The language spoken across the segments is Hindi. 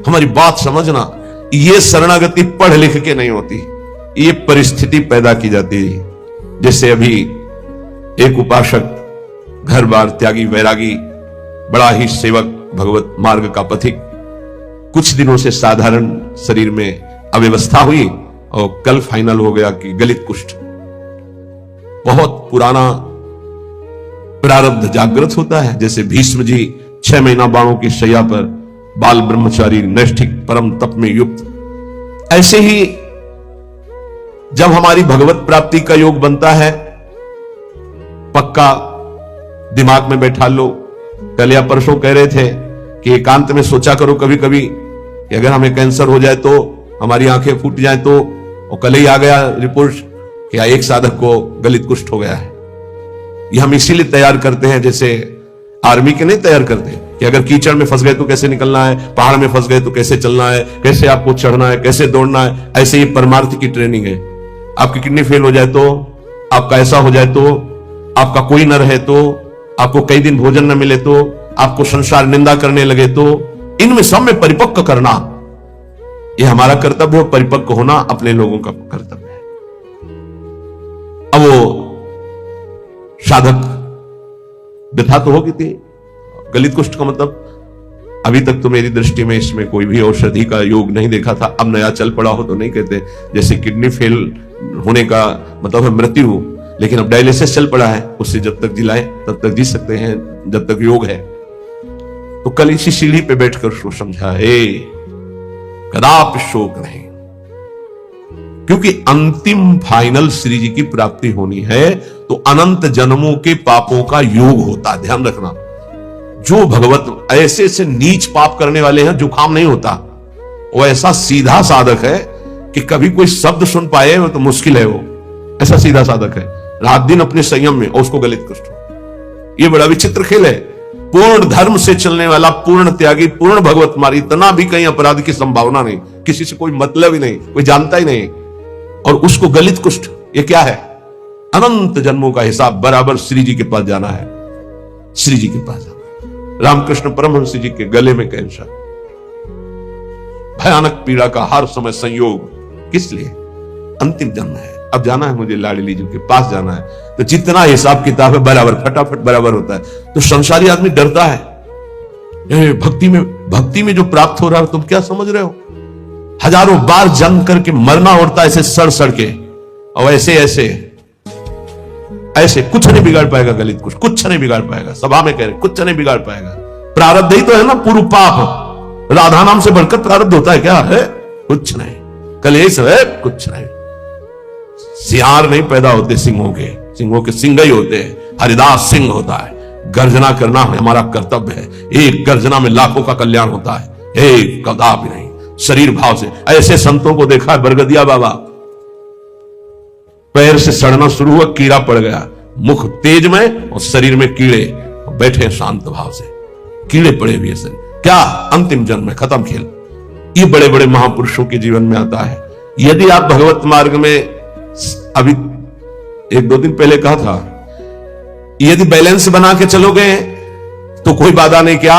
हमारी बात समझना, ये शरणागति पढ़ लिख के नहीं होती, ये परिस्थिति पैदा की जाती है। जैसे अभी एक उपासक, घर बार त्यागी, वैरागी, बड़ा ही सेवक, भगवत मार्ग का पथिक, कुछ दिनों से साधारण शरीर में अव्यवस्था हुई और कल फाइनल हो गया कि गलित कुष्ठ। बहुत पुराना प्रारब्ध जागृत होता है। जैसे भीष्म जी 6 महीना बाणों की शैया पर बाल ब्रह्मचारी, नैष्ठिक, परम तप में युक्त, ऐसे ही जब हमारी भगवत प्राप्ति का योग बनता है, पक्का दिमाग में बैठा लो। कल या परसों कह रहे थे कि एकांत में सोचा करो कभी कभी कि अगर हमें कैंसर हो जाए तो, हमारी आंखें फूट जाए तो, और कल ही आ गया रिपोर्ट कि एक साधक को गलित कुष्ठ हो गया है। ये हम इसीलिए तैयार करते हैं, जैसे आर्मी के नहीं तैयार करते कि अगर कीचड़ में फंस गए तो कैसे निकलना है, पहाड़ में फंस गए तो कैसे चलना है, कैसे आपको चढ़ना है, कैसे दौड़ना है। ऐसे ही परमार्थ की ट्रेनिंग है। आपकी किडनी फेल हो जाए तो, आपका ऐसा हो जाए तो, आपका कोई न रहे तो, आपको कई दिन भोजन न मिले तो, आपको संसार निंदा करने लगे तो, इनमें सब में परिपक्व करना ये हमारा कर्तव्य है। परिपक्व होना अपने लोगों का कर्तव्य है। अब वो साधक व्यथा तो होगी थी। गलित कुष्ठ का मतलब अभी तक तो मेरी दृष्टि में इसमें कोई भी औषधि का योग नहीं देखा था। अब नया चल पड़ा हो तो नहीं कहते, जैसे किडनी फेल होने का मतलब है मृत्यु, लेकिन अब डायलिसिस चल पड़ा है, उससे जब तक जिलाए तब तक जी सकते हैं, जब तक योग है। तो कल इसी सीढ़ी पे बैठकर उसको समझा, कदापि शोक नहीं, क्योंकि अंतिम फाइनल श्री जी की प्राप्ति होनी है तो अनंत जन्मों के पापों का योग होता है। ध्यान रखना, जो भगवत ऐसे ऐसे नीच पाप करने वाले हैं जो काम नहीं होता, वो ऐसा सीधा साधक है कि कभी कोई शब्द सुन पाए वो तो मुश्किल है। वो ऐसा सीधा साधक है, रात दिन अपने संयम में, और उसको गलित कुष्ठ हो। ये बड़ा विचित्र खेल है। पूर्ण धर्म से चलने वाला, पूर्ण त्यागी, पूर्ण भगवत मार्ग, इतना भी कहीं अपराध की संभावना नहीं, किसी से कोई मतलब ही नहीं, कोई जानता ही नहीं, और उसको गलित कुष्ठ। ये क्या है? अनंत जन्मों का हिसाब बराबर श्री जी के पास जाना है। श्री जी के पास जाना है। रामकृष्ण परमहंस जी के गले में कैंसर, भयानक पीड़ा का हर समय संयोग, किस लिए? अंतिम जन्म है, अब जाना है मुझे लाडली जी के पास जाना है। तो जितना हिसाब किताब है बराबर, फटाफट बराबर होता है। तो संसारी आदमी डरता है। भक्ति में जो प्राप्त हो रहा है तुम क्या समझ रहे हो? हजारों बार जन्म करके मरना होता है ऐसे सड़ सड़ के, और ऐसे कुछ नहीं बिगाड़ पाएगा गलित कुछ नहीं बिगाड़ पाएगा। सभा में कह रहे कुछ नहीं बिगाड़ पाएगा। प्रारब्ध ही तो है ना पूर्व पाप। राधा नाम से बढ़कर प्रारब्ध होता है क्या? है कुछ नहीं। कलेश है कुछ नहीं। सियार नहीं पैदा होते सिंहों के सिंह ही होते हैं। हरिदास सिंह होता है। गर्जना करना हमारा कर्तव्य है। एक गर्जना में लाखों का कल्याण होता है। एक कदापि नहीं, शरीर भाव से। ऐसे संतों को देखा है, बरगदिया बाबा पैर से सड़ना शुरू हुआ, कीड़ा पड़ गया, मुख तेज में और शरीर में कीड़े, बैठे शांत भाव से, कीड़े पड़े हुए शरीर। क्या? अंतिम जन्म में खत्म खेल। ये बड़े बड़े महापुरुषों के जीवन में आता है। यदि आप भगवत मार्ग में, अभी 1-2 दिन पहले कहा था, यदि बैलेंस बना के चलोगे तो कोई बाधा नहीं। क्या?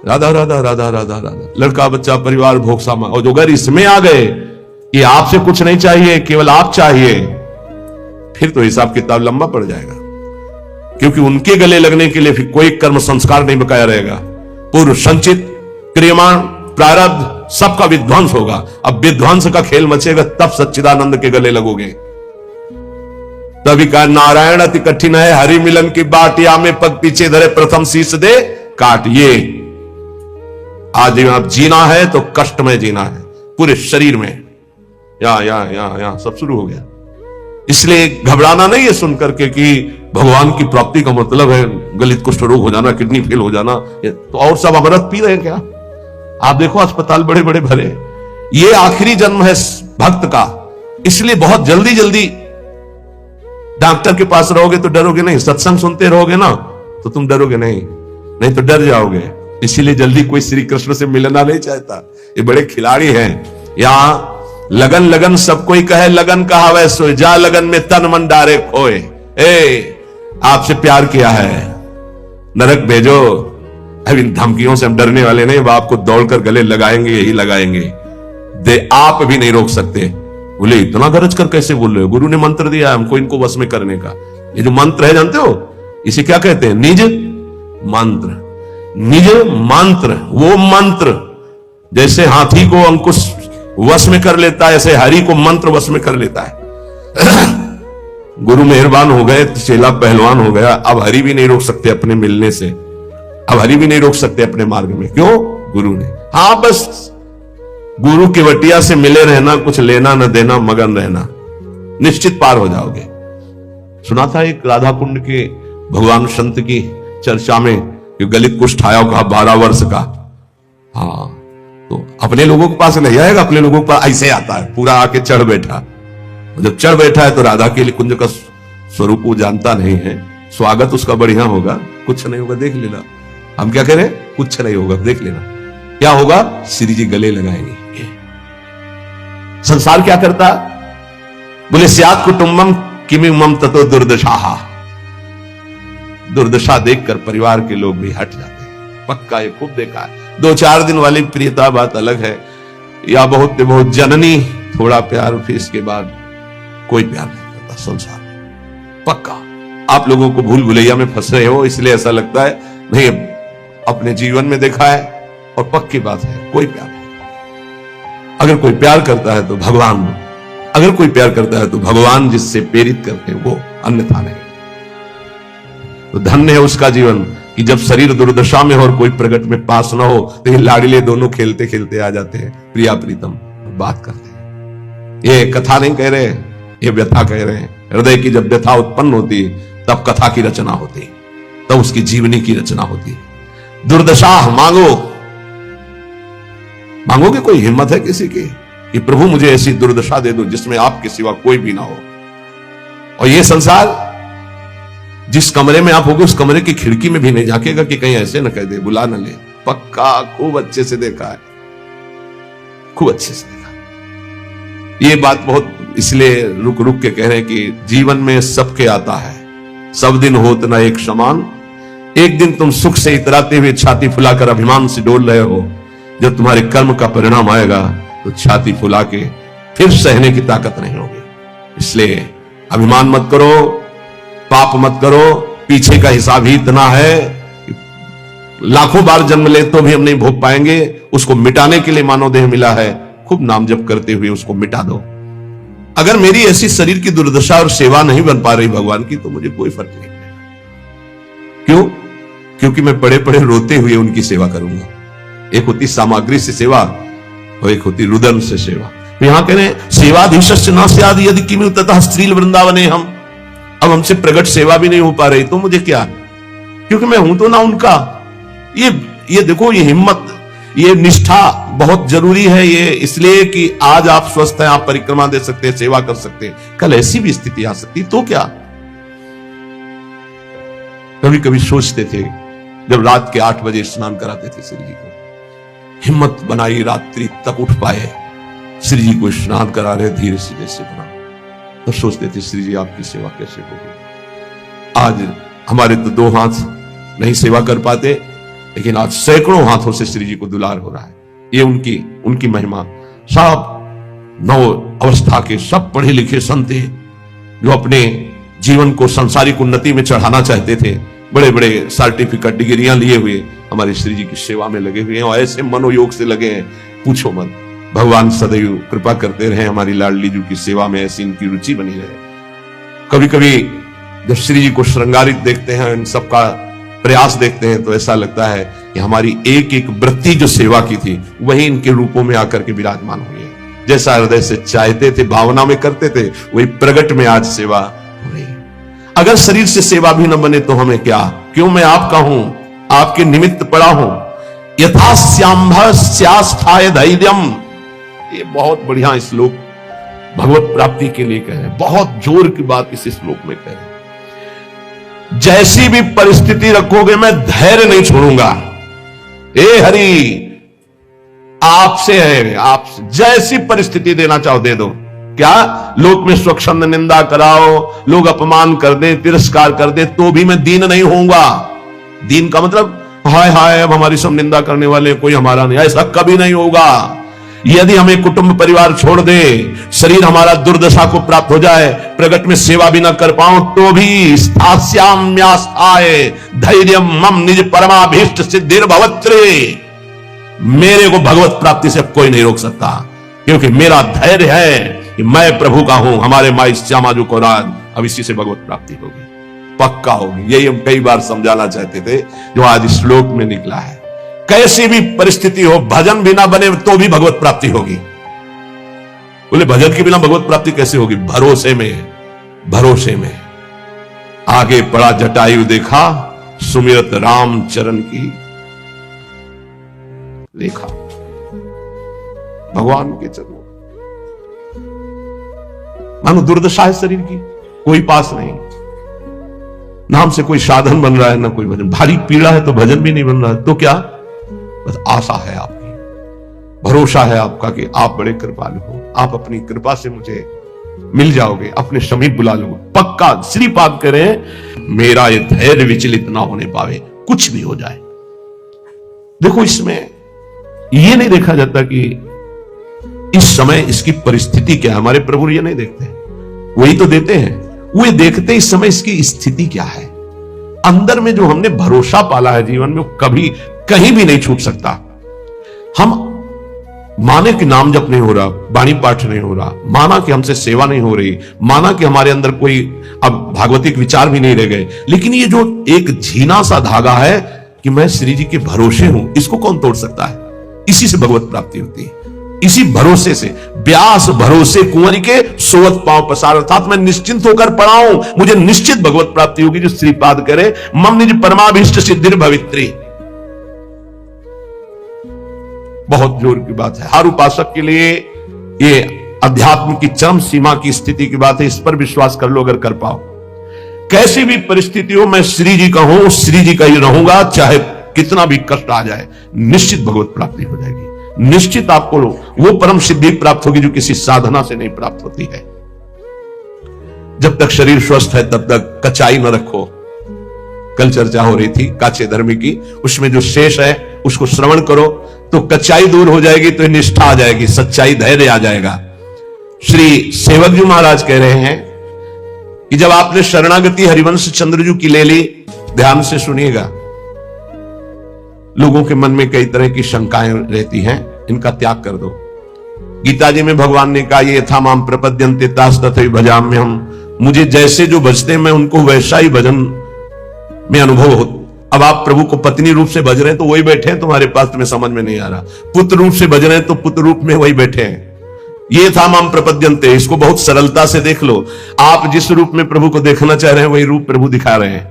राधा राधा राधा राधा राधा, लड़का बच्चा परिवार भोग सामा। और जो अगर इसमें आ गए कि आपसे कुछ नहीं चाहिए, केवल आप चाहिए, फिर तो हिसाब किताब लंबा पड़ जाएगा। क्योंकि उनके गले लगने के लिए फिर कोई कर्म संस्कार नहीं बकाया रहेगा। पूर्व संचित क्रियमाण प्रारब्ध सबका विध्वंस होगा। अब विध्वंस का खेल मचेगा तब सच्चिदानंद के गले लगोगे। तभी कहा नारायण अति कठिन है, हरि मिलन की बाट, या में पग पीछे धरे प्रथम शीश दे काट। ये आज आप जीना है तो कष्ट में जीना है, पूरे शरीर में। या सब शुरू हो गया। इसलिए घबराना नहीं है सुनकर के कि भगवान की प्राप्ति का मतलब है गलित कुष्ठ रोग हो जाना, किडनी फेल हो जाना। तो और सब अमृत पी रहे हैं क्या? आप देखो अस्पताल बड़े बड़े भरे। ये आखिरी जन्म है भक्त का, इसलिए बहुत जल्दी जल्दी डॉक्टर के पास रहोगे तो डरोगे नहीं। सत्संग सुनते रहोगे ना तो तुम डरोगे नहीं तो डर जाओगे। इसीलिए जल्दी कोई श्री कृष्ण से मिलना नहीं चाहता। ये बड़े खिलाड़ी हैं। यहां लगन लगन सब कोई कहे, लगन कहा वै सोए, जा लगन में तन मन डारे खोए। आपसे प्यार किया है, नरक भेजो, अब इन धमकियों से हम डरने वाले नहीं, अब आपको दौड़कर गले लगाएंगे, यही लगाएंगे। आप भी नहीं रोक सकते। बोले इतना गरज कर कैसे बोल रहे हो? गुरु ने मंत्र दिया हमको इनको वश में करने का। ये जो मंत्र है जानते हो इसे क्या कहते हैं? निज मंत्र। निज मंत्र, वो मंत्र जैसे हाथी को अंकुश वश में कर लेता है, ऐसे हरि को मंत्र वश में कर लेता है। गुरु मेहरबान हो गए, चेला पहलवान हो गया। अब हरि भी नहीं रोक सकते अपने मिलने से, अब हरि भी नहीं रोक सकते अपने मार्ग में। क्यों? गुरु ने। हाँ, बस गुरु की वटिया से मिले रहना, कुछ लेना न देना, मगन रहना, निश्चित पार हो जाओगे। सुना था एक राधा कुंड के भगवान संत की चर्चा में, जो गलित कुष्ठ आया कहा 12 वर्ष का। हाँ, तो अपने लोगों के पास नहीं आएगा, अपने लोगों के पास ऐसे आता है, पूरा आके चढ़ बैठा। जब चढ़ बैठा है तो राधा के लिए कुंज का स्वरूप वो जानता नहीं है, स्वागत उसका बढ़िया होगा, कुछ नहीं होगा, देख लेना। हम क्या करें? कुछ नहीं होगा, देख लेना। क्या होगा? श्री जी गले लगाएंगे। संसार क्या करता? बोले स्यात् कुटुंबम किमिमम ततो दुर्दशा। दुर्दशा देखकर परिवार के लोग भी हट जाते हैं। पक्का ये खूब देखा है। 2-4 दिन वाली प्रियता बात अलग है, या बहुत बहुत जननी थोड़ा प्यार, फिर इसके बाद कोई प्यार नहीं करता संसार। पक्का आप लोगों को भूल भुलैया में फंस रहे हो, इसलिए ऐसा लगता है। नहीं, अपने जीवन में देखा है और पक्की बात है, कोई प्यार नहीं। अगर कोई प्यार करता है तो भगवान, अगर कोई प्यार करता है तो भगवान जिससे प्रेरित करते हैं वो, अन्यथा नहीं। तो धन्य है उसका जीवन कि जब शरीर दुर्दशा में हो और कोई प्रगट में पास ना हो तो ये लाडले दोनों खेलते खेलते आ जाते हैं, प्रिया प्रीतम बात करते हैं। ये कथा नहीं कह रहे, ये व्यथा कह रहे हैं। हृदय की जब व्यथा उत्पन्न होती तब कथा की रचना होती, तब उसकी जीवनी की रचना होती। दुर्दशा मांगो, मांगोगे? कोई हिम्मत है किसी की कि प्रभु मुझे ऐसी दुर्दशा दे दो जिसमें आपके सिवा कोई भी ना हो? और ये संसार जिस कमरे में आप होगे उस कमरे की खिड़की में भी नहीं झांकेगा कि कहीं ऐसे न कह दे, बुला न ले। पक्का खूब अच्छे से देखा है, खूब अच्छे से देखा। ये बात बहुत इसलिए रुक रुक के कह रहे हैं कि जीवन में सबके आता है, सब दिन होत न एक समान। एक दिन तुम सुख से इतराते हुए छाती फुलाकर अभिमान से डोल रहे हो, जब तुम्हारे कर्म का परिणाम आएगा तो छाती फुला के फिर सहने की ताकत नहीं होगी। इसलिए अभिमान मत करो, पाप मत करो। पीछे का हिसाब ही इतना है, लाखों बार जन्म ले तो भी हम नहीं भोग पाएंगे। उसको मिटाने के लिए मानव देह मिला है, खूब नाम जप करते हुए उसको मिटा दो। अगर मेरी ऐसी शरीर की दुर्दशा और सेवा नहीं बन पा रही भगवान की तो मुझे कोई फर्क नहीं पड़ेगा। क्यों? क्योंकि मैं पड़े पड़े रोते हुए उनकी सेवा करूंगा। एक होती सामग्री से सेवा और एक होती रुदन से सेवा। तो यहां कह रहे हैं सेवाधीशस्य न स्याद् यदि किमु ततः स्त्रील वृंदावने हम। अब हमसे प्रगट सेवा भी नहीं हो पा रही तो मुझे क्या, क्योंकि मैं हूं तो ना उनका। ये देखो, ये हिम्मत, ये निष्ठा बहुत जरूरी है। ये इसलिए कि आज आप स्वस्थ हैं, आप परिक्रमा दे सकते हैं, सेवा कर सकते हैं, कल ऐसी भी स्थिति आ सकती तो क्या। कभी कभी सोचते थे जब रात के 8 बजे स्नान कराते थे श्री जी को, हिम्मत बनाई रात्रि तक उठ पाए, श्री जी को स्नान करा रहे धीरे से जैसे बना, तो सोचते थे श्री जी आपकी सेवा कैसे होगी। आज हमारे तो 2 हाथ नहीं सेवा कर पाते, लेकिन आज सैकड़ों हाथों से श्री जी को दुलार हो रहा है। ये उनकी महिमा। सब नव अवस्था के सब पढ़े लिखे संत जो अपने जीवन को सांसारिक उन्नति में चढ़ाना चाहते थे, बड़े बड़े सर्टिफिकेट डिग्रियां लिए हुए हमारे श्री जी की सेवा में लगे हुए हैं, और ऐसे मनोयोग से लगे हैं, पूछो मत। भगवान सदैव कृपा करते रहे हमारी लाडली जी की सेवा में, ऐसी इनकी रुचि बनी रहे। कभी कभी जब श्री जी को श्रृंगारित देखते हैं, इन सबका प्रयास देखते हैं, तो ऐसा लगता है कि हमारी एक एक वृत्ति जो सेवा की थी वही इनके रूपों में आकर के विराजमान हुई है। जैसा हृदय से चाहते थे, भावना में करते थे, वही प्रगट में आज सेवा हो रही है। अगर शरीर से सेवा भी न बने तो हमें क्या, क्यों मैं आपका हूं, आपके निमित्त पड़ा हूं। यथा श्याम्भ स्यास्थाय धैर्यम, ये बहुत बढ़िया श्लोक भगवत प्राप्ति के लिए कह रहे हैं, बहुत जोर की बात इस श्लोक में कह रहे हैं। जैसी भी परिस्थिति रखोगे मैं धैर्य नहीं छोड़ूंगा। हे हरि, आपसे है, आप जैसी परिस्थिति देना चाहो दे दो। क्या लोक में स्वच्छंद निंदा कराओ, लोग अपमान कर दे, तिरस्कार कर दे, तो भी मैं दीन नहीं होऊंगा। दीन का मतलब हाय हाय अब हमारी सब निंदा करने वाले कोई हमारा नहीं, ऐसा कभी नहीं होगा। यदि हमें कुटुंब परिवार छोड़ दे, शरीर हमारा दुर्दशा को प्राप्त हो जाए, प्रगट में सेवा भी ना कर पाऊं, तो भी स्थास्याम्यास्थाय धैर्यम मम निज परमाभीष्ट सिद्धिर्भवत्रे, मेरे को भगवत प्राप्ति से कोई नहीं रोक सकता, क्योंकि मेरा धैर्य है कि मैं प्रभु का हूं। हमारे माई श्यामा जो को राज, अब इसी से भगवत प्राप्ति होगी, पक्का होगी। यही हम कई बार समझाना चाहते थे, जो आज श्लोक में निकला है। कैसी भी परिस्थिति हो, भजन भी ना बने तो भी भगवत प्राप्ति होगी। बोले भजन के बिना भगवत प्राप्ति कैसे होगी? भरोसे में, भरोसे में। आगे पड़ा जटायु देखा, सुमिरत राम चरण की लेखा। भगवान के चरणों, मानो दुर्दशा है शरीर की, कोई पास नहीं, नाम से कोई साधन बन रहा है ना कोई भजन, भारी पीड़ा है तो भजन भी नहीं बन रहा है, तो क्या? बस आशा है आपकी, भरोसा है आपका कि आप बड़े कृपालु हो, आप अपनी कृपा से मुझे मिल जाओगे, अपने समीप बुला लोगे, पक्का। श्रीपाद करें, मेरा ये धैर्य विचलित ना होने पावे, कुछ भी हो जाए। देखो इसमें ये नहीं देखा जाता कि इस समय इसकी परिस्थिति क्या है, हमारे प्रभु ये नहीं देखते, वही तो देते हैं, वो देखते इस समय इसकी स्थिति क्या है। अंदर में जो हमने भरोसा पाला है जीवन में, वो कभी कहीं भी नहीं छूट सकता। हम माने कि नाम जप नहीं हो रहा, वाणी पाठ नहीं हो रहा, माना कि हमसे सेवा नहीं हो रही, माना कि हमारे अंदर कोई अब भागवतिक विचार भी नहीं रह गए, लेकिन ये जो एक झीना सा धागा है कि मैं श्री जी के भरोसे हूं, इसको कौन तोड़ सकता है? इसी से भगवत प्राप्ति होती है, इसी भरोसे से। व्यास भरोसे कुंवरी के सोवत पांव पसार, अर्थात मैं निश्चिंत होकर पढ़ाऊं, मुझे निश्चित भगवत प्राप्ति होगी। जो श्रीपाद करे, मम निज परमाभीष्ट सिद्धिर भवित्री। बहुत जोर की बात है, हर उपासक के लिए ये अध्यात्म की चरम सीमा की स्थिति की बात है। इस पर विश्वास कर लो अगर कर पाओ। कैसी भी परिस्थिति हो, मैं श्री जी का हूं, श्री जी का ही रहूंगा, चाहे कितना भी कष्ट आ जाए, निश्चित भगवत प्राप्ति हो जाएगी। निश्चित आपको वो परम सिद्धि प्राप्त होगी जो किसी साधना से नहीं प्राप्त होती है। जब तक शरीर स्वस्थ है तब तक कचाई न रखो। कल चर्चा हो रही थी काचे धर्मी की, उसमें जो शेष है उसको श्रवण करो तो कच्चाई दूर हो जाएगी, तो निष्ठा आ जाएगी, सच्चाई धैर्य आ जाएगा। श्री सेवक जी महाराज कह रहे हैं कि जब आपने शरणागति हरिवंश चंद्रजू की ले ली, ध्यान से सुनिएगा, लोगों के मन में कई तरह की शंकाएं रहती हैं, इनका त्याग कर दो। गीता जी में भगवान ने कहा, ये यथा माम प्रपद्यन्ते तास तथैव भजाम्यहम्, मुझे जैसे जो भजते मैं उनको वैसा ही भजन में अनुभव हो। अब आप प्रभु को पत्नी रूप से भज रहे हैं तो वही बैठे हैं तुम्हारे पास, तुम्हें समझ में नहीं आ रहा। पुत्र रूप से भज रहे हैं तो पुत्र रूप में वही बैठे हैं। ये था माम प्रपद्यन्ते, इसको बहुत सरलता से देख लो। आप जिस रूप में प्रभु को देखना चाह रहे हैं वही रूप प्रभु दिखा रहे हैं।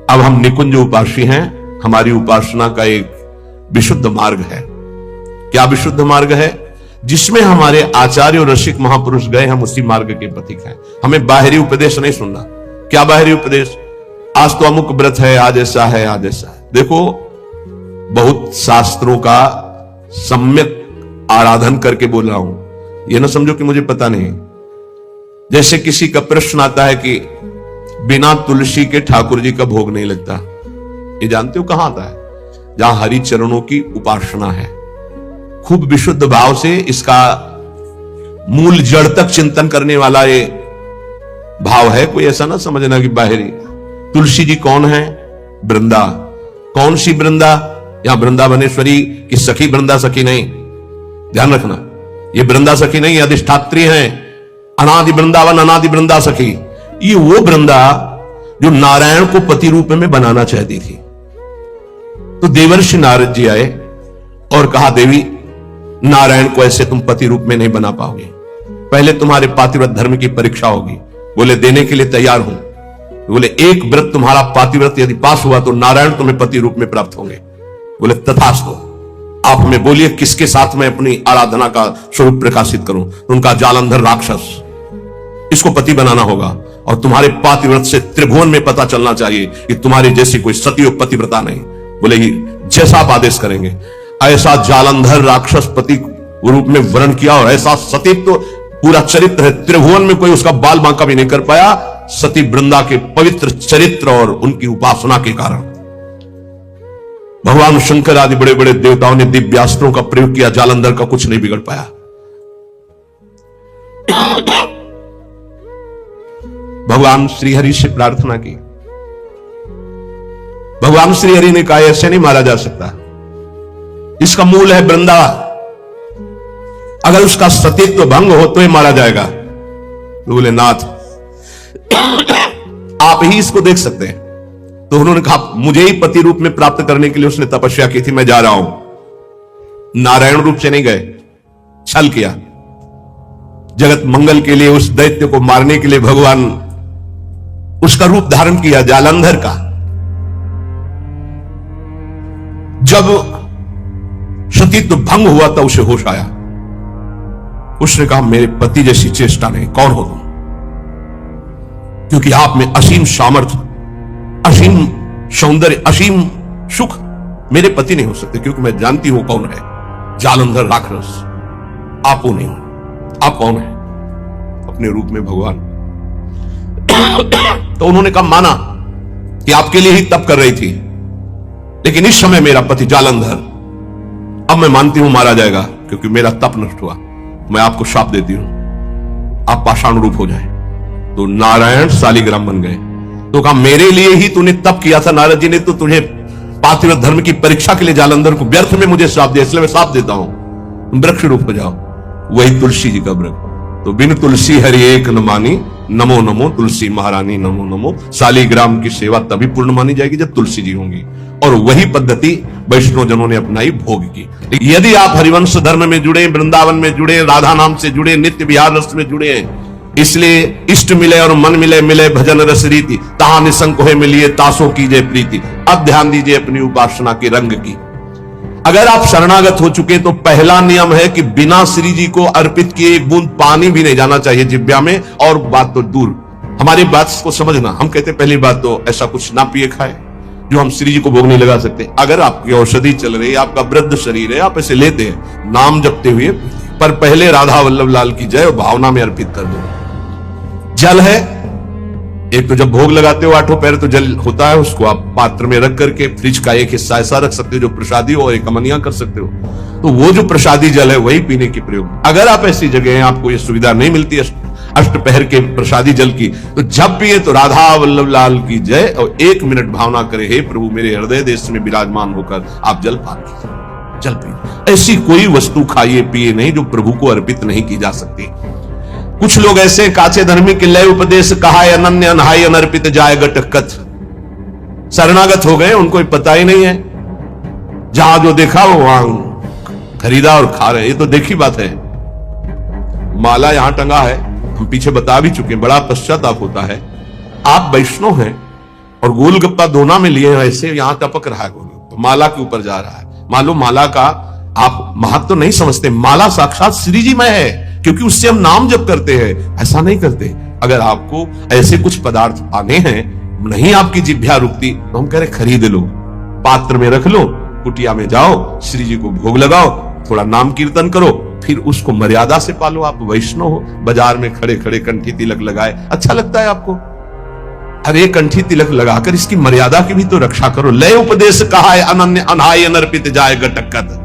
अब हम निकुंज उपासी हैं, हमारी उपासना का एक विशुद्ध मार्ग है। क्या विशुद्ध मार्ग है? जिसमें हमारे आचार्य और रसिक महापुरुष गए, हम उसी मार्ग के पथिक हैं। हमें बाहरी उपदेश नहीं सुनना। क्या बाहरी उपदेश? आज तो अमुक व्रत है, आज ऐसा है, आज ऐसा है। देखो, बहुत शास्त्रों का सम्यक आराधन करके बोल रहा हूं, यह ना समझो कि मुझे पता नहीं। जैसे किसी का प्रश्न आता है कि बिना तुलसी के ठाकुर जी का भोग नहीं लगता, ये जानते हो कहां आता है? जहां हरि चरणों की उपासना है, खूब विशुद्ध भाव से इसका मूल जड़ तक चिंतन करने वाला ये भाव है। कोई ऐसा ना समझना कि बाहरी। तुलसी जी कौन है? वृंदा। कौन सी वृंदा? यहां वृंदावनेश्वरी की सखी वृंदा सखी नहीं, ध्यान रखना, ये वृंदा सखी नहीं, अधिष्ठात्री हैं। अनादि वृंदावन, अनादि वृंदा सखी, ये वो वृंदा जो नारायण को पति रूप में बनाना चाहती थी। तो देवर्षि नारद जी आए और कहा, देवी नारायण को ऐसे तुम पति रूप में नहीं बना पाओगे, पहले तुम्हारे पातिव्रत धर्म की परीक्षा होगी। बोले देने के लिए तैयार हूं। बोले एक व्रत तुम्हारा पातिव्रत यदि पास हुआ तो नारायण तुम्हें पति रूप में प्राप्त होंगे। बोले तथास्तु। आप हमें बोलिए किसके साथ मैं अपनी आराधना का स्वरूप प्रकाशित करूं? तो उनका जालंधर राक्षस, इसको पति बनाना होगा और तुम्हारे पातिव्रत से त्रिभुवन में पता चलना चाहिए कि तुम्हारी जैसी कोई सतयुग पतिव्रता नहीं। बोले जैसा आप आदेश करेंगे। ऐसा जालंधर राक्षस पति रूप में वर्ण किया और ऐसा सतीत्व पूरा चरित्र है, त्रिभुवन में कोई उसका बाल बांका भी नहीं कर पाया, सती वृंदा के पवित्र चरित्र और उनकी उपासना के कारण। भगवान शंकर आदि बड़े बड़े देवताओं ने दिव्यास्त्रों का प्रयोग किया, जालंधर का कुछ नहीं बिगड़ पाया। भगवान श्रीहरि से प्रार्थना की। भगवान श्रीहरि ने कहा ऐसे नहीं मारा जा सकता, इसका मूल है वृंदा, अगर उसका सतीत्व भंग हो तो ही मारा जाएगा। तो बोले नाथ आप ही इसको देख सकते हैं। तो उन्होंने कहा मुझे ही पति रूप में प्राप्त करने के लिए उसने तपस्या की थी, मैं जा रहा हूं। नारायण रूप से नहीं गए, छल किया। जगत मंगल के लिए उस दैत्य को मारने के लिए भगवान उसका रूप धारण किया जालंधर का। जब सतीत्व भंग हुआ था उसे होश आया। उसने कहा मेरे पति जैसी चेष्टा नहीं, कौन हो तुम? क्योंकि आप में असीम सामर्थ्य, असीम सौंदर्य, असीम सुख मेरे पति नहीं हो सकते, क्योंकि मैं जानती हूं कौन है जालंधर राक्षस। आप वो नहीं हो। आप कौन है? अपने रूप में भगवान। तो उन्होंने कहा माना कि आपके लिए ही तप कर रही थी, लेकिन इस समय मेरा पति जालंधर, अब मैं मानती हूं मारा जाएगा क्योंकि मेरा तप नष्ट हुआ। मैं आपको शाप देती हूं, आप पाषाण रूप हो जाए। तो नारायण शालिग्राम बन गए। तो कहा मेरे लिए ही तूने तप किया था नारद जी ने, तो तुझे पार्थिव धर्म की परीक्षा के लिए जालंधर को व्यर्थ में मुझे शाप दिया, इसलिए मैं शाप देता हूं, तुम वृक्ष रूप हो जाओ। वही तुलसी जी का वृक्ष। तो बिन तुलसी हरि एक न मानी, नमो नमो तुलसी महारानी नमो नमो। शालिग्राम की सेवा तभी पूर्ण मानी जाएगी जब तुलसी जी होंगी, और वही पद्धति वैष्णव जनों ने अपनाई, भोग की। यदि आप हरिवंश धर्म में जुड़े, वृंदावन में जुड़े, राधा नाम से जुड़े, नित्य विहार रस में जुड़े, इसलिए इष्ट मिले और मन मिले, मिले भजन रस रीति, तहा निसंक होए मिलिए तासों कीजिए प्रीति। अब ध्यान दीजिए अपनी उपासना के रंग की। अगर आप शरणागत हो चुके तो पहला नियम है कि बिना श्री जी को अर्पित किए एक बूंद पानी भी नहीं जाना चाहिए जिब्या में। और बात तो दूर, हमारी बात को समझना, हम कहते पहली बात तो ऐसा कुछ ना पिए खाए जो हम श्री जी को भोग नहीं लगा सकते। अगर आपकी औषधि चल रही है, आपका वृद्ध शरीर है, आप ऐसे लेते हैं नाम जपते हुए, पर पहले राधा वल्लभ लाल की जय भावना में अर्पित कर दो। जल है, एक तो जब भोग लगाते हो आठों पैर तो जल होता है, उसको आप पात्र में रख करके फ्रिज का एक हिस्सा ऐसा रख सकते हो जो प्रसादी हो, और एक अमनिया कर सकते हो। तो वो जो प्रसादी जल है वही पीने की प्रयोग। अगर आप ऐसी जगह हैं आपको ये सुविधा नहीं मिलती अष्टपहर के प्रसादी जल की, तो जब पिए तो राधा वल्लभ लाल की जय, और 1 मिनट भावना करे हे प्रभु मेरे हृदय देश में विराजमान होकर आप जल पान कीजिए, जल पिए। ऐसी कोई वस्तु खाइए पिए नहीं जो प्रभु को अर्पित नहीं की जा सकती। कुछ लोग ऐसे काचे धर्मी के लय उपदेश कहा अनन्य अनहाय अनर्पित जाय गटकत, शरणागत हो गए, उनको पता ही नहीं है, जहां जो देखा वो वहां खरीदा और खा रहे। ये तो देखी बात है। माला यहां टंगा है, हम पीछे बता भी चुके, बड़ा पश्चाताप होता है। आप वैष्णव हैं और गोलगप्पा दोना में लिए हैं, ऐसे यहां टपक रहा है गोलगप्पा, माला के ऊपर जा रहा है। मालूम माला का आप महत्व तो नहीं समझते, माला साक्षात श्री जी में है, क्योंकि उससे हम नाम जप करते हैं, ऐसा नहीं करते। अगर आपको ऐसे कुछ पदार्थ पाने हैं, नहीं आपकी जिह्वा रुकती, तो हम कह रहे खरीद लो, पात्र में रख लो, कुटिया में जाओ, श्री जी को भोग लगाओ, थोड़ा नाम कीर्तन करो, फिर उसको मर्यादा से पालो। आप वैष्णव हो, बाजार में खड़े खड़े कंठी तिलक लगाए अच्छा लगता है आपको? अरे कंठी तिलक लगाकर इसकी मर्यादा की भी तो रक्षा करो। लय उपदेश कहा है अनन्य अनहाय अनर्पित जाय गटकत।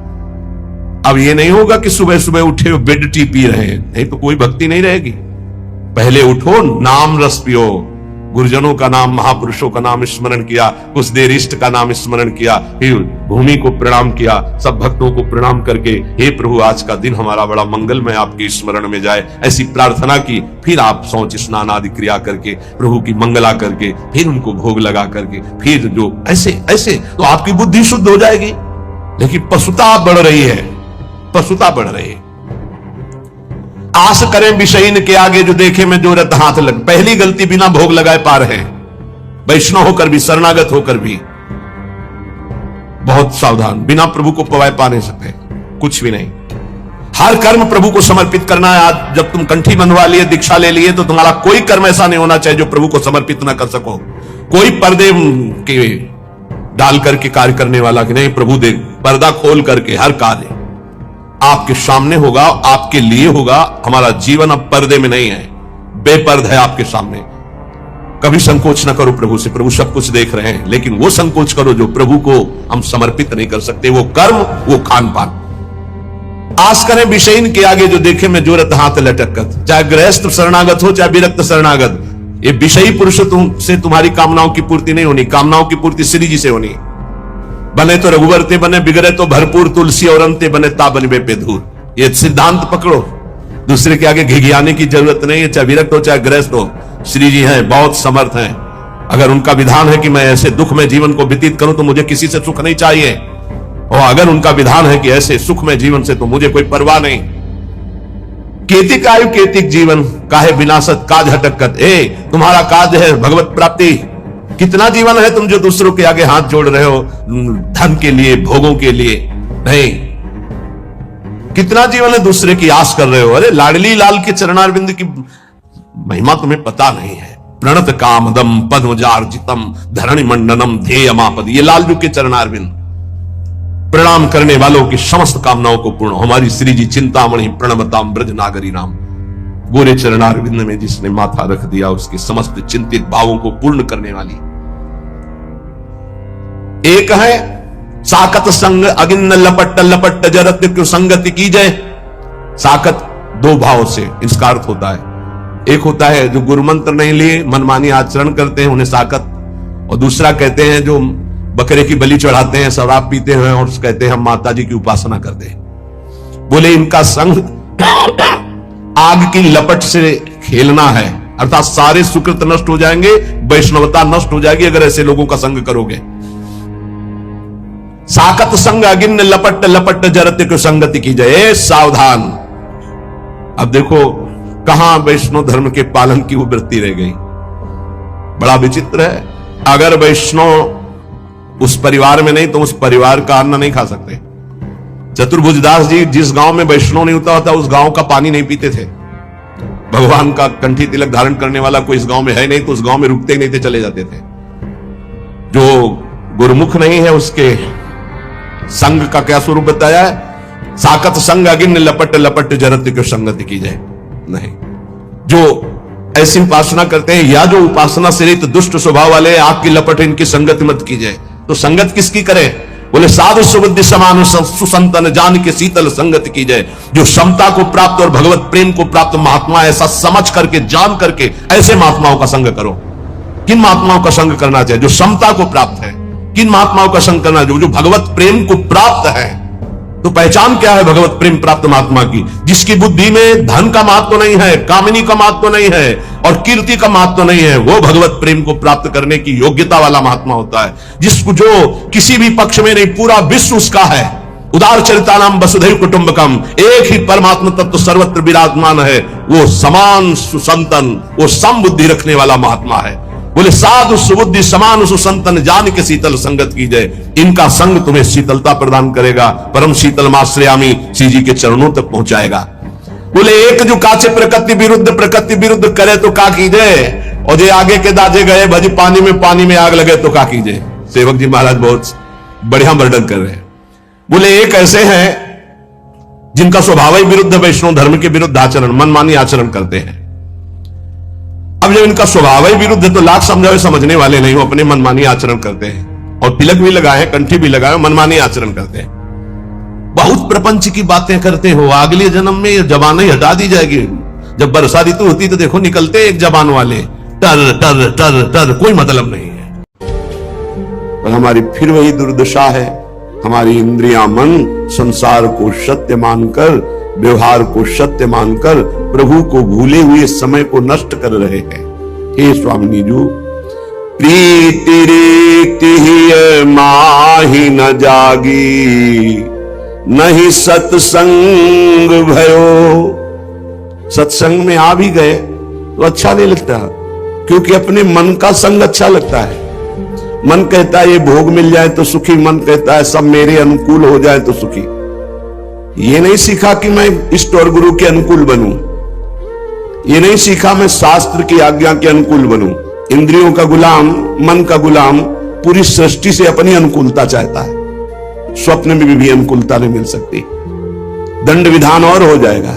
अब ये नहीं होगा कि सुबह सुबह उठे बेड टी पी रहे हैं, नहीं तो कोई भक्ति नहीं रहेगी। पहले उठो, नाम रस पियो, गुरुजनों का नाम, महापुरुषों का नाम स्मरण किया, कुछ देर इष्ट का नाम स्मरण किया, फिर भूमि को प्रणाम किया, सब भक्तों को प्रणाम करके हे प्रभु आज का दिन हमारा बड़ा मंगलमय आपके स्मरण में जाए, ऐसी प्रार्थना की। फिर आप शौच स्नान आदि क्रिया करके प्रभु की मंगला करके फिर उनको भोग लगा करके फिर जो ऐसे ऐसे तो आपकी बुद्धि शुद्ध हो जाएगी। लेकिन पशुता बढ़ रही है, पशुता बढ़ रही है। आस करें विषयीन के आगे जो देखे में जो रत हाथ लग। पहली गलती बिना भोग लगाए पा रहे हैं, वैष्णव होकर भी, शरणागत होकर भी। बहुत सावधान, बिना प्रभु को पवाए पा नहीं सकते, कुछ भी नहीं। हर कर्म प्रभु को समर्पित करना है। आज जब तुम कंठी बंधवा लिए, दीक्षा ले लिए, तो तुम्हारा कोई कर्म ऐसा नहीं होना चाहिए जो प्रभु को समर्पित ना कर सको। कोई पर्दे के डाल करके कार्य करने वाला कि नहीं, प्रभु दे पर्दा खोल करके हर कार्य आपके सामने होगा, आपके लिए होगा। हमारा जीवन अब पर्दे में नहीं है, बेपर्द है आपके सामने। कभी संकोच न करो प्रभु से, प्रभु सब कुछ देख रहे हैं, लेकिन वो संकोच करो जो प्रभु को हम समर्पित नहीं कर सकते। वो कर्म, वो खान पान। आस करें विषयीन के आगे जो देखे मैं जोरत हाथ लटकत। चाहे गृहस्थ शरणागत हो, चाहे विरक्त शरणागत, ये विषयी पुरुष से तुम्हारी कामनाओं की पूर्ति नहीं होनी। कामनाओं की पूर्ति श्री जी से होनी। बने तो रघुवर ते बने, बिगड़े तो भरपूर तुलसी और अंते बने ता बनवे पे धूर। ये सिद्धांत पकड़ो, दूसरे के आगे घिघियाने की जरूरत नहीं है। चाहे विरक्त हो, चाहे गृहस्थ हो, श्री जी हैं, बहुत समर्थ हैं। अगर उनका विधान है कि मैं ऐसे दुख में जीवन को व्यतीत करूं तो मुझे किसी से सुख नहीं चाहिए, और अगर उनका विधान है कि ऐसे सुख में जीवन से तो मुझे कोई परवाह नहीं। केतिक आयु केतिक जीवन, काहे विनाशत काज हटकत। तुम्हारा काज है भगवत प्राप्ति। कितना जीवन है तुम जो दूसरों के आगे हाथ जोड़ रहे हो धन के लिए, भोगों के लिए? नहीं। कितना जीवन है दूसरे की आस कर रहे हो? अरे लाडली लाल के चरणारविंद की महिमा तुम्हें पता नहीं है। प्रणत कामदम पद्मजार्जितम धरणि मंडनम ध्येयमापद। ये लालजू के चरणारविंद, प्रणाम करने वालों की समस्त कामनाओं को पूर्ण। हमारी श्री जी चिंतामणि प्रणमताम ब्रज नागरी नाम। गोरे चरणारविंद में जिसने माथा रख दिया उसके समस्त चिंतित भावों को पूर्ण करने वाली। एक है साकत संग अगिन्न लपट लपट जरत क्यों संगति की जय। साकत दो भाव से इसका अर्थ होता है। एक होता है जो गुरु मंत्र नहीं लिए मनमानी आचरण करते हैं, उन्हें साकत। और दूसरा कहते हैं जो बकरे की बलि चढ़ाते हैं, शराब पीते हैं और कहते हैं हम माता जी की उपासना करते हैं। बोले इनका संग आग की लपट से खेलना है, अर्थात सारे सुकृत नष्ट हो जाएंगे, वैष्णवता नष्ट हो जाएगी अगर ऐसे लोगों का संग करोगे। साकत संग अगिन्न लपट लपट जरत को संगति की जय। सावधान। अब देखो कहां वैष्णव धर्म के पालन की वो वृत्ति रह गई। बड़ा विचित्र है। अगर वैष्णव उस परिवार में नहीं तो उस परिवार का अन्न नहीं खा सकते। चतुर्भुजदास जी जिस गांव में वैष्णव नहीं होता था उस गांव का पानी नहीं पीते थे। भगवान का कंठी तिलक धारण करने वाला कोई इस गांव में है नहीं तो उस गांव में रुकते नहीं थे, चले जाते थे। जो गुरुमुख नहीं है उसके संग का क्या स्वरूप बताया है? साकत संग अगिन्न लपट लपट जरत क्यों संगति की जाए। नहीं, जो ऐसी उपासना करते हैं या जो उपासना से रहित दुष्ट स्वभाव वाले, आग की लपट इनकी संगति मत की जाए। तो संगत किसकी करे? बोले साधु सुबुद्धि समान सुसंतन जान के शीतल संगति की जाए। जो समता को प्राप्त और भगवत प्रेम को प्राप्त महात्मा ऐसा समझ करके जान करके ऐसे महात्माओं का संग करो। किन महात्माओं का संग करना चाहिए? जो समता को प्राप्त है। किन महात्माओं का संग करना? जो भगवत प्रेम को प्राप्त है। तो पहचान क्या है भगवत प्रेम प्राप्त महात्मा की? जिसकी बुद्धि में धन का महत्व नहीं है, कामिनी का महत्व नहीं है और कीर्ति का महत्व नहीं है, वो भगवत प्रेम को प्राप्त करने की योग्यता वाला महात्मा होता है। जिसको जो किसी भी पक्ष में नहीं, पूरा विश्व उसका है। उदार चरितानाम वसुधैव कुटुंबकम, एक ही परमात्मा तत्व सर्वत्र विराजमान है। वो समान सुसंतन, वो सम बुद्धि रखने वाला महात्मा है। बोले साधु सुबुद्धि समान सुसंतन जान के शीतल संगत की जाए। इनका संग तुम्हें शीतलता प्रदान करेगा, परम शीतल माश्रयामी श्री जी के चरणों तक पहुंचाएगा। बोले एक जो काचे प्रकृति विरुद्ध करे तो का कीजिए, और जो आगे के दाजे गए भज पानी में आग लगे तो का कीजिए। सेवक जी महाराज बहुत बढ़िया वर्णन कर रहे हैं। बोले एक ऐसे हैं जिनका स्वभाव ही विरुद्ध, वैष्णव धर्म के विरुद्ध आचरण, मनमानी आचरण करते हैं। अब जब इनका स्वभाव ही विरुद्ध है तो लाख समझावे समझने वाले नहीं, वो अपने मनमानी आचरण करते हैं और तिलक भी लगाए, कंठी भी लगाए, मनमानी आचरण करते हैं। बहुत प्रपंच की बातें करते हो। अगले जन्म में ये जबान ही हटा दी जाएगी। जब वर्षा ऋतु होती तो देखो निकलते एक जबान वाले, टर टर टर टर, कोई मतलब नहीं है। और हमारी फिर वही दुर्दशा है। हमारी इंद्रियां मन संसार को सत्य मानकर, व्यवहार को सत्य मानकर प्रभु को भूले हुए समय को नष्ट कर रहे हैं। हे स्वामी जी, प्रीति रीति माही न जागी, नहीं सत्संग भयो। सत्संग में आ भी गए तो अच्छा नहीं लगता, क्योंकि अपने मन का संग अच्छा लगता है। मन कहता है ये भोग मिल जाए तो सुखी, मन कहता है सब मेरे अनुकूल हो जाए तो सुखी। ये नहीं सीखा कि मैं इष्ट और गुरु के अनुकूल बनूं। ये नहीं सीखा मैं शास्त्र की आज्ञा के अनुकूल बनूं। इंद्रियों का गुलाम, मन का गुलाम पूरी सृष्टि से अपनी अनुकूलता चाहता है। स्वप्न में भी अनुकूलता नहीं मिल सकती, दंड विधान और हो जाएगा।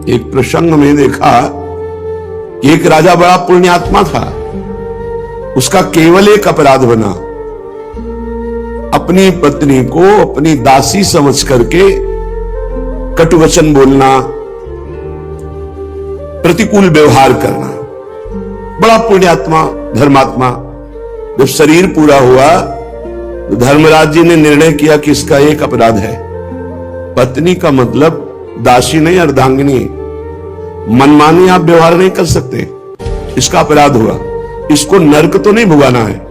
एक प्रसंग में देखा, एक राजा बड़ा पुण्यात्मा था, उसका केवल एक अपराध बना, अपनी पत्नी को अपनी दासी समझ करके कटु वचन बोलना, प्रतिकूल व्यवहार करना, बड़ा पुण्यात्मा धर्मात्मा। जब शरीर पूरा हुआ तो धर्मराज जी ने निर्णय किया कि इसका एक अपराध है। पत्नी का मतलब दासी नहीं, अर्धांगिनी। मनमानी आप व्यवहार नहीं कर सकते, इसका अपराध हुआ। इसको नरक तो नहीं भुगाना है,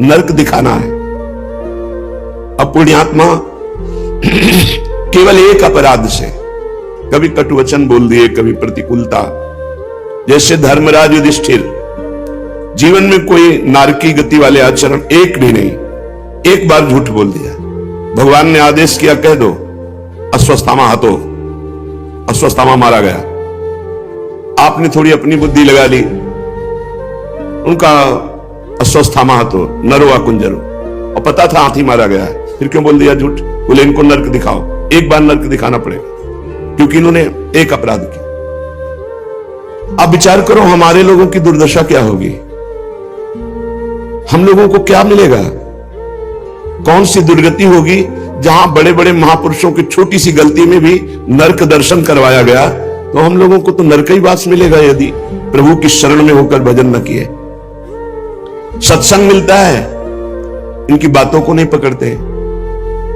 नरक दिखाना है। अब पुण्यात्मा केवल एक अपराध से, कभी कटुवचन बोल दिए, कभी प्रतिकूलता। जैसे धर्मराज युधिष्ठिर, जीवन में कोई नारकी गति वाले आचरण एक भी नहीं, एक बार झूठ बोल दिया। भगवान ने आदेश किया, कह दो अश्वत्थामा हतो, अश्वत्थामा मारा गया। आपने थोड़ी अपनी बुद्धि लगा ली, उनका अश्वत्थामा हतो नरोवा कुंजरो, और पता था हाथी मारा गया है, फिर क्यों बोल दिया झूठ? बोले इनको नरक दिखाओ। एक बार नरक दिखाना पड़ेगा क्योंकि इन्होंने एक अपराध किया। अब विचार करो हमारे लोगों की दुर्दशा क्या होगी, हम लोगों को क्या मिलेगा, कौन सी दुर्गति होगी। जहां बड़े बड़े महापुरुषों की छोटी सी गलती में भी नरक दर्शन करवाया गया, तो हम लोगों को तो नरक ही वास मिलेगा यदि प्रभु की शरण में होकर भजन न किए। सत्संग मिलता है, इनकी बातों को नहीं पकड़ते।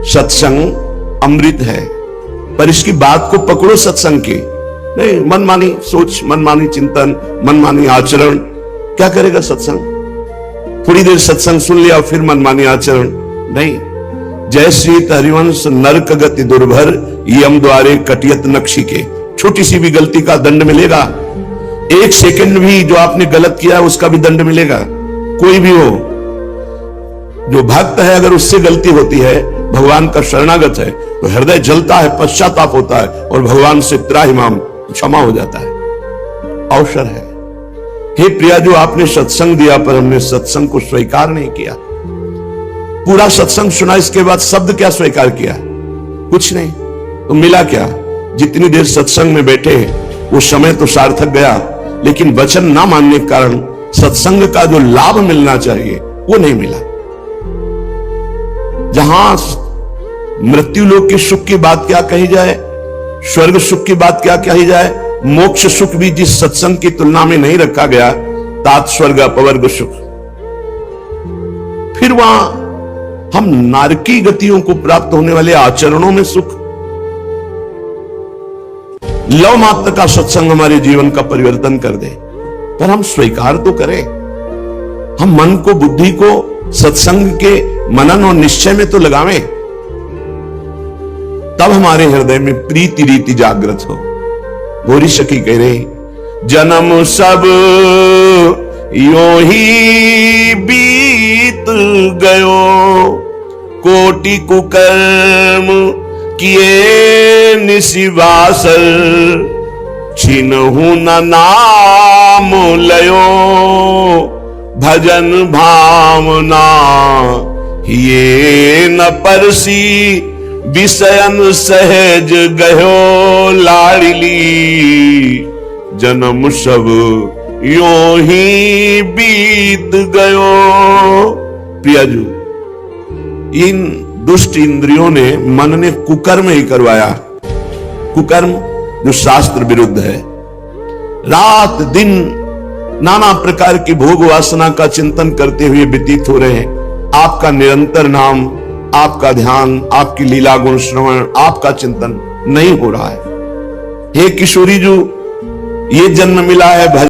सत्संग अमृत है, पर इसकी बात को पकड़ो सत्संग की, नहीं मनमानी सोच, मनमानी चिंतन, मनमानी आचरण। क्या करेगा सत्संग? थोड़ी देर सत्संग सुन लिया फिर मनमानी आचरण नहीं। जय श्री हरिवंश नरक गति दुर्भर, यम द्वारे कटियत नक्शी के। छोटी सी भी गलती का दंड मिलेगा, एक सेकंड भी जो आपने गलत किया उसका भी दंड मिलेगा। कोई भी हो, जो भक्त है अगर उससे गलती होती है, भगवान का शरणागत है, तो हृदय जलता है, पश्चाताप होता है और भगवान से त्राहिमाम क्षमा हो जाता है। अवसर है। हे प्रिया, जो आपने सत्संग दिया पर हमने सत्संग को स्वीकार नहीं किया। पूरा सत्संग सुना, इसके बाद शब्द क्या स्वीकार किया? कुछ नहीं। तो मिला क्या? जितनी देर सत्संग में बैठे वो समय तो सार्थक गया, लेकिन वचन ना मानने के कारण सत्संग का जो लाभ मिलना चाहिए वो नहीं मिला। जहां मृत्यु लोक के सुख की बात क्या कही जाए, स्वर्ग सुख की बात क्या कही जाए, मोक्ष सुख भी जिस सत्संग की तुलना में नहीं रखा गया, तात स्वर्ग अपवर्ग सुख। फिर वहां हम नारकी गतियों को प्राप्त होने वाले आचरणों में सुख। लव मात्र का सत्संग हमारे जीवन का परिवर्तन कर दे, पर हम स्वीकार तो करें। हम मन को, बुद्धि को सत्संग के मनन और निश्चय में तो लगावें, तब हमारे हृदय में प्रीति रीति जागृत हो। गौरी सखी कह रही, जन्म सब यों ही बीत गयो, कोटि कुकर्म किए निशिवासर, छिनहु न नाम लयो, भजन भावना ये न परसी, विषयन सहज गयो लाड़ली, जन्म सब यों ही बीत गयो। प्रियाजू, इन दुष्ट इंद्रियों ने, मन ने कुकर्म ही करवाया। कुकर्म जो शास्त्र विरुद्ध है। रात दिन नाना प्रकार की भोग वासना का चिंतन करते हुए व्यतीत हो रहे हैं। आपका निरंतर नाम, आपका ध्यान, आपकी लीला गुण श्रवण, आपका चिंतन नहीं हो रहा है। हे किशोरी, जो ये जन्म मिला है